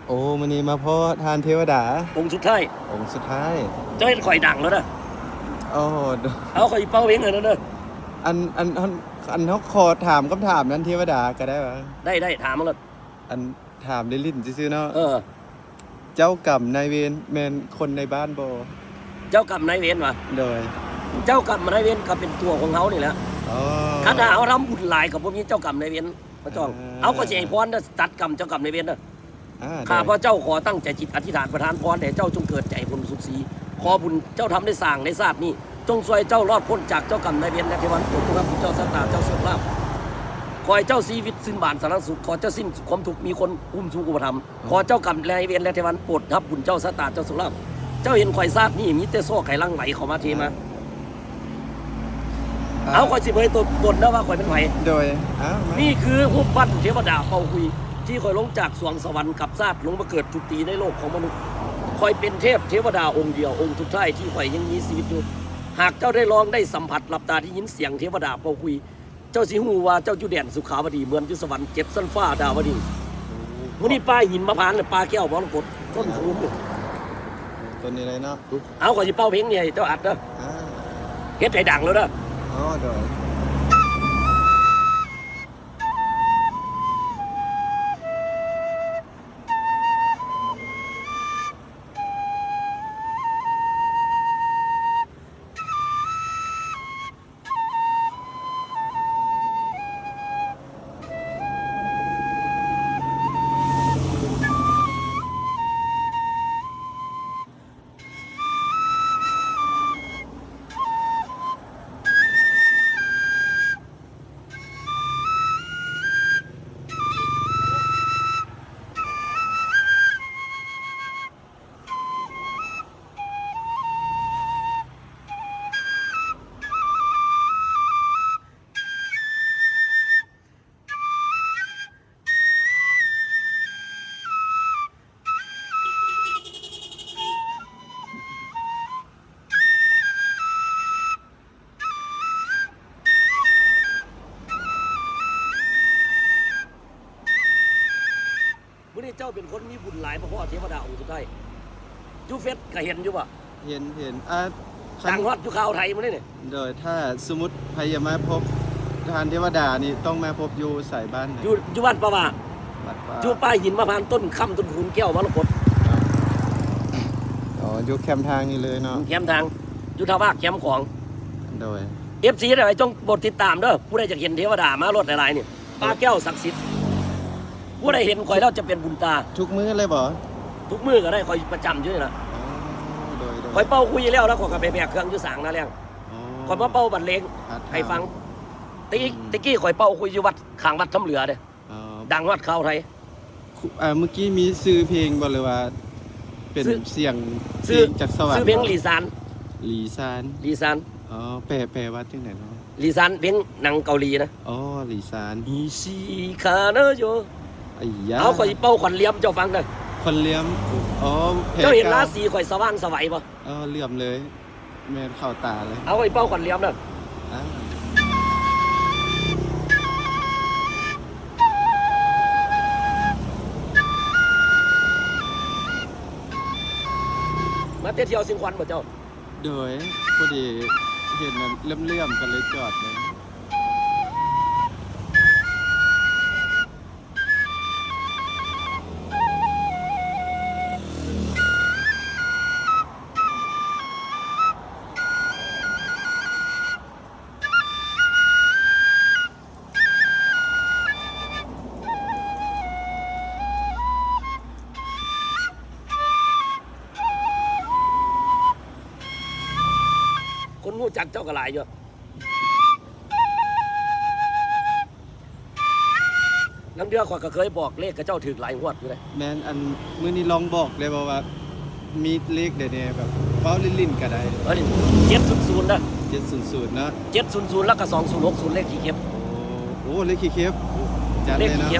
โอ้มื้อนี้มาพ่อทานเทวดาองค์สุดท้ายองค์สุดท้ายเจ้าเห็นข่อยดังแล้วนะโอ้เอาข่อยเป้าเองเลยนะเด้ออันเขาขอถามคำถามนั้นเทวดาก็ได้ปะได้ถามมาเลยอันถามลิ้นซื่อๆเนาะเจ้ากรรมนายเวรแม่นคนในบ้านบ่เจ้ากรรมนายเวรวะโดยเจ้ากรรมนายเวรก็เป็นตัวของเขานี่แหละถ้าเอาทำบุญหลายกับพวกนี้เจ้ากรรมนายเวรพระจ้องเอาก็เสียพรนะตัดกรรมเจ้ากรรมนายเวรนะข้าพระเจ้าขอตั้งใจจิตอธิษฐานประทานพรแด่เจ้าจงเกิดใจบุญสุขสีขอบุญเจ้าทำได้สร้างในศาสตร์นี้จงช่วยเจ้ารอดพ้นจากเจ้ากรรมนายเวรและเทวันโปรดพระคุณเจ้าสัตตาเจ้าเสื่อมลาภขอให้เจ้าชีวิตสิ้นบานสารสุขขอเจ้าสิ้นความทุกข์มีคนอุ้มชูอุปถัมภ์ขอเจ้ากรรมนายเวรและเทวันโปรดรับบุญเจ้าสัตตาเจ้าสุขลาภเจ้าเห็นข่อยซาดนี่มีแต่โซ่ไข่ลังไหลเข้ามาเทมาเอาข่อยสิเผยตัวบนนะว่าข่อยเป็นไผโดยนี่คือรูปปั้นเทวดาเป่าคุยที่ข่อยลงจากสวงสวรรค์กับซาดลงมาเกิดจุติในโลกของมนุษย์ข่อยเป็นเทวดาองค์เดียวองค์สุดท้ายที่ข่อยยังมีชีวิตอยู่หากเจ้าได้ลองได้สัมผัสหลับตาที่ยินเสียงเทวดาเป่าคุยเจ้าสิหูว่าเจ้าอยู่แดนสุขาวดีเหมือนอยู่สวรรค์เจ็บสั้นฟ้าดาวดีวันนี้ปลาหินมะพร้าวเนี่ยปลาแก้วมรกตต้นคูนต้นนี้เลยเนาะเอาข่อยสิเป่าเพลงเนี่ยเจ้าอัดเด้อเฮ็ดให้ดังแล้วเด้ออ๋อโดยมื่อนี้เจ้าเป็นคนมีบุญหลายเพราะเทวดาองค์สุดท้ายยูเฟสก็เห็นอยู่ป่ะเห็นดังฮอดอยู่ข่าวไทยมื่อนี้เนี่ยโดยถ้าสมมติใครจะมาพบทานเทวดานี่ต้องมาพบอยู่สายบ้านอยู่บ้านป่าวะอยู่ป้ายหินมะพร้าวต้นค่ำต้นขุนแก้วมรกตอ๋ออยู่แคมทางนี่เลยเนาะแคมทางอยู่ท่าภาคแคมของโดยFC อะไรจงบทติดตามเด้อผู้ใดจะเห็นเทวดามารถหลายๆนี่ป้าแก้วศักดิ์สิทธิ์ผู้ใดเห็นข่อยแล้วจะเป็นบุญตาทุกมื้อเลยบ่ทุกมื้อก็ได้ข่อยประจำอยู่นี่ล่ะข่อยเป่าคุยแล้วข่อยก็ไปแบกเครื่องอยู่สางนาแรงข่อยมาเป่าบรรเลงให้ฟังตะกี้ข่อยเป่าคุยอยู่วัดข้างวัดทำเหลือเด้ดังวัดข่าวไทยเมื่อกี้มีซื้อเพลงบ่เลยว่าเป็นเสียงจากสวรรค์ซื้อเพลงลีซานอ๋อแปลว่าจังได๋เนาะลีซานเพลงหนังเกาหลีนะอ๋อลีซานอีชิคาเนโยเอาข่อยเป่าขวัญเลี่ยมเจ้าฟังเด้อขวัญเลี่ยมอ๋อเจ้าเห็นราศีข่อยสว่างสวัยบ่เหลี่ยมเลยแม่นเข้าตาเลยเอาข่อยเป่าขวัญเลี่ยมเด้อมาเที่ยวสิงควันบ่เจ้าโดยพอดีเห็นมันเลื่อมๆกันเลยจอดเลยคนงูจักเจ้ากระไรอยู่น้ำเดือขวดก็เคยบอกเลขกับเจ้าถือหลายงวดอยู่เลยแมนอันมื้อนี้ลองบอกเลยว่ามีเลขเด็ดๆแบบเป้าลิ้นๆก็ได้700นะ700นะ700แล้วก็2060เลขขี้เข็บโอ้เลขขี้เข็บจัดเลยเนาะ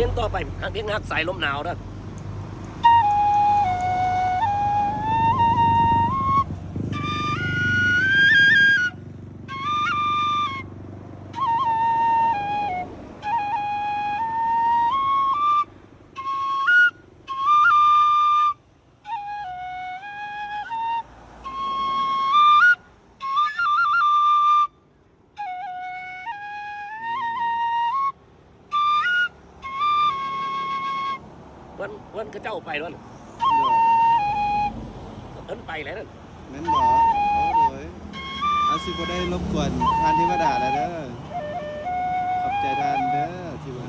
เพลง ต่อไปทางเพียงฮักสายลมหนาวนะวันก็เจ้าไปวันเอิ้นไปแล้วนั่น แม่นบ่โอ้โดยอาสิบ่ได้รบกวนทานเทวดาแล้วเด้อขอบใจทานเด้อที่ว่า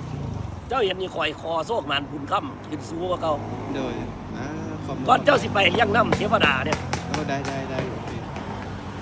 เจ้าเห็นนี่คอยคอโซกมันบุญค่ำขึ้นสู้กับเขา โดยขอบคุณ ก่อนเจ้าสิไปยังน้ำเทวดาเนี่ย โอ้ได้